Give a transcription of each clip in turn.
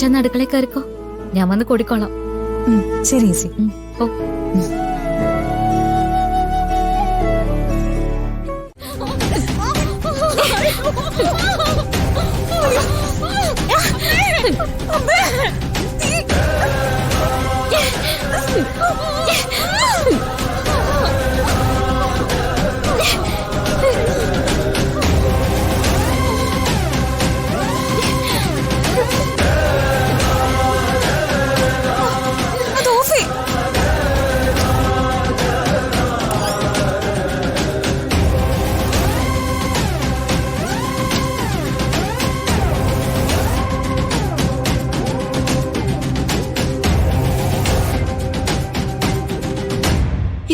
ചെന്ന് അടുക്കളയിൽ കയറിക്കോ, ഞാൻ വന്ന് കൂടിക്കോളാം. ശരി ചേച്ചി. ഓ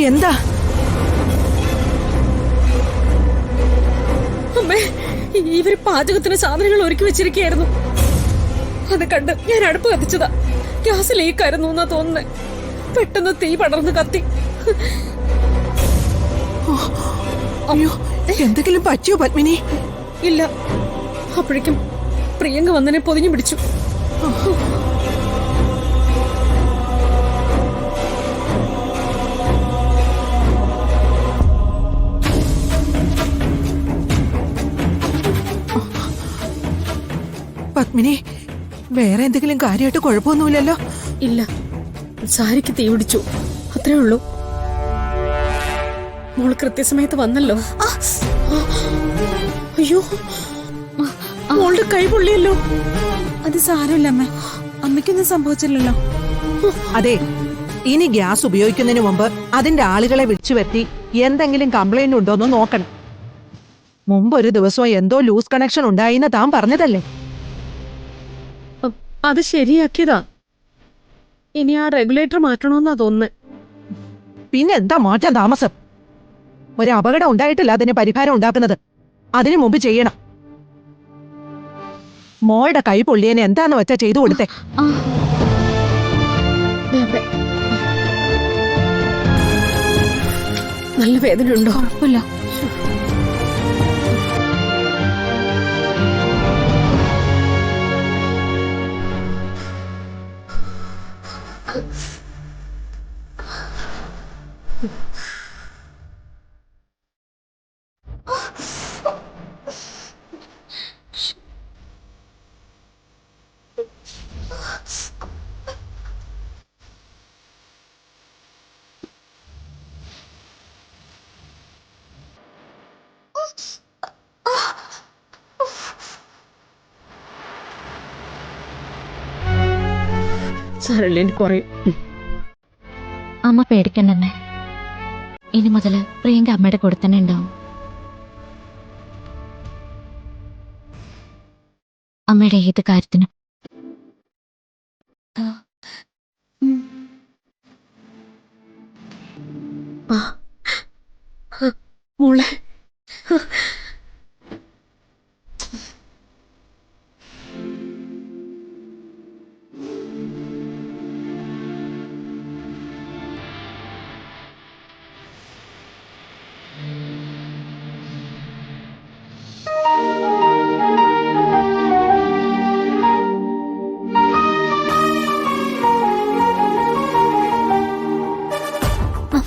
എന്താ അമ്മേ, ഇവര് പാചകത്തിന് സാധനങ്ങൾ ഒരുക്കി വെച്ചിരിക്കുകയായിരുന്നു. അത് കണ്ട് ഞാൻ അടുപ്പ് കത്തിച്ചതാ. ഗ്യാസ് ലീക്കായിരുന്നു എന്നാ തോന്നുന്നേ. പെട്ടെന്ന് തീ പടർന്ന് കത്തി. അയ്യോ, എന്തെങ്കിലും പറ്റിയോ പത്മിനി? ഇല്ല, അപ്പോഴേക്കും പ്രിയങ്ക വന്നനെ പൊതിഞ്ഞു പിടിച്ചു. പത്മിനി, വേറെ എന്തെങ്കിലും കാര്യമായിട്ട് കുഴപ്പമൊന്നുമില്ലല്ലോ? ഇല്ല, സാരിക്ക് തീ പിടിച്ചു, അത്രേ ഉള്ളൂ. മോള് കൃത്യസമയത്ത് വന്നല്ലോ. അയ്യോ, മോളുടെ കൈ പൊള്ളിയല്ലോ. അത് സാരമില്ല അമ്മ, അമ്മയ്ക്കൊന്നും സംഭവിച്ചില്ലല്ലോ. അതെ, ഇനി ഗ്യാസ് ഉപയോഗിക്കുന്നതിന് മുമ്പ് അതിന്റെ ആളുകളെ വിളിച്ചു വരുത്തി എന്തെങ്കിലും കംപ്ലൈന്റ് ഉണ്ടോന്ന് നോക്കണം. മുമ്പൊരു ദിവസം എന്തോ ലൂസ് കണക്ഷൻ ഉണ്ടായിന്ന് താൻ പറഞ്ഞതല്ലേ? അത് ശരിയാക്കിയതാ. ഇനി ആ റെഗുലേറ്റർ മാറ്റണമെന്നാ തോന്നുന്നേ. പിന്നെന്താ മാറ്റാൻ താമസം? ഒരു അപകടം ഉണ്ടായിട്ടില്ല അതിന് പരിഹാരം ഉണ്ടാക്കുന്നത്. അതിനു മുമ്പ് ചെയ്യണം. മോളുടെ കൈ പൊള്ളിയനെ എന്താന്ന് വെച്ചാ ചെയ്തു കൊടുത്തേ. നല്ല വേദനയുണ്ടോ? കുഴപ്പമില്ല. സാരല്ലേ, എനിക്ക് കുറയും. അമ്മ പേടിക്കണ്ടേ, ഇനി മുതല് പ്രിയങ്ക അമ്മയുടെ കൂടെ തന്നെ ഉണ്ടാവും. അമ്മയുടെ ഏത് കാര്യത്തിനും. മോളെ,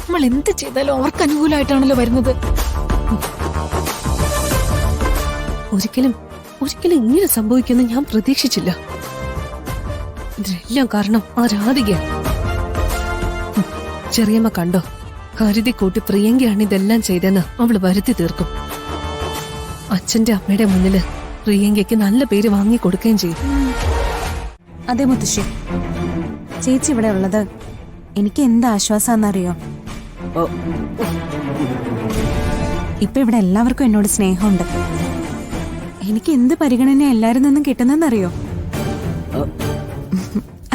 നമ്മൾ എന്ത് ചെയ്താലും അവർക്ക് അനുകൂലമായിട്ടാണല്ലോ വരുന്നത്. ഒരിക്കലും ഇങ്ങനെ സംഭവിക്കുമെന്ന് ഞാൻ പ്രതീക്ഷിച്ചില്ല. ഇതിനെല്ലാം കാരണം ആ രാധിക. ചെറിയമ്മ കണ്ടോ, കരുതി കൂട്ടി പ്രിയങ്കയാണ് ഇതെല്ലാം ചെയ്തെന്ന് അവള് വരുത്തി തീർക്കും. അച്ഛന്റെ അമ്മയുടെ മുന്നില് പ്രിയങ്കയ്ക്ക് നല്ല പേര് വാങ്ങിക്കൊടുക്കുകയും ചെയ്യും. അതെ മുത്തശ്ശി, ചേച്ചി ഇവിടെ ഉള്ളത് എനിക്ക് എന്ത് ആശ്വാസാന്നറിയോ? ഇപ്പൊ ഇവിടെ എല്ലാവർക്കും എന്നോട് സ്നേഹമുണ്ട്. എനിക്ക് എന്ത് പരിഗണന എല്ലാരും നിന്നും കിട്ടുന്നെന്നറിയോ?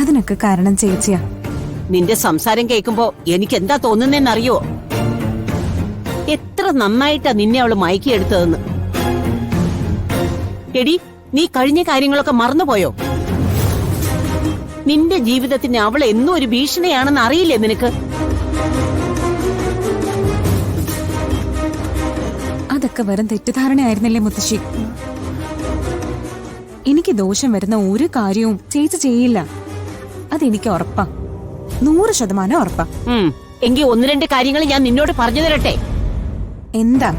അതിനൊക്കെ കാരണം ചേച്ചിയാ. നിന്റെ സംസാരം കേൾക്കുമ്പോ എനിക്ക് എന്താ തോന്നുന്നറിയോ? എത്ര നന്നായിട്ടാ നിന്നെ അവള് മയക്കിയെടുത്തതെന്ന്. എടി, നീ കഴിഞ്ഞ കാര്യങ്ങളൊക്കെ മറന്നുപോയോ? നിന്റെ ജീവിതത്തിന് അവൾ എന്നും ഒരു ഭീഷണിയാണെന്ന് അറിയില്ലേ നിനക്ക്? അതൊക്കെ വെറും തെറ്റിദ്ധാരണയായിരുന്നില്ലേ മുത്തശ്ശി? എനിക്ക് ദോഷം വരുന്ന ഒരു കാര്യവും ചേച്ചി ചെയ്യില്ല. അതെനിക്ക് ഉറപ്പാ, 100% ഉറപ്പാ. എങ്കിൽ ഒന്ന് രണ്ട് കാര്യങ്ങൾ ഞാൻ നിന്നോട് പറഞ്ഞു തരട്ടെ. എന്താ?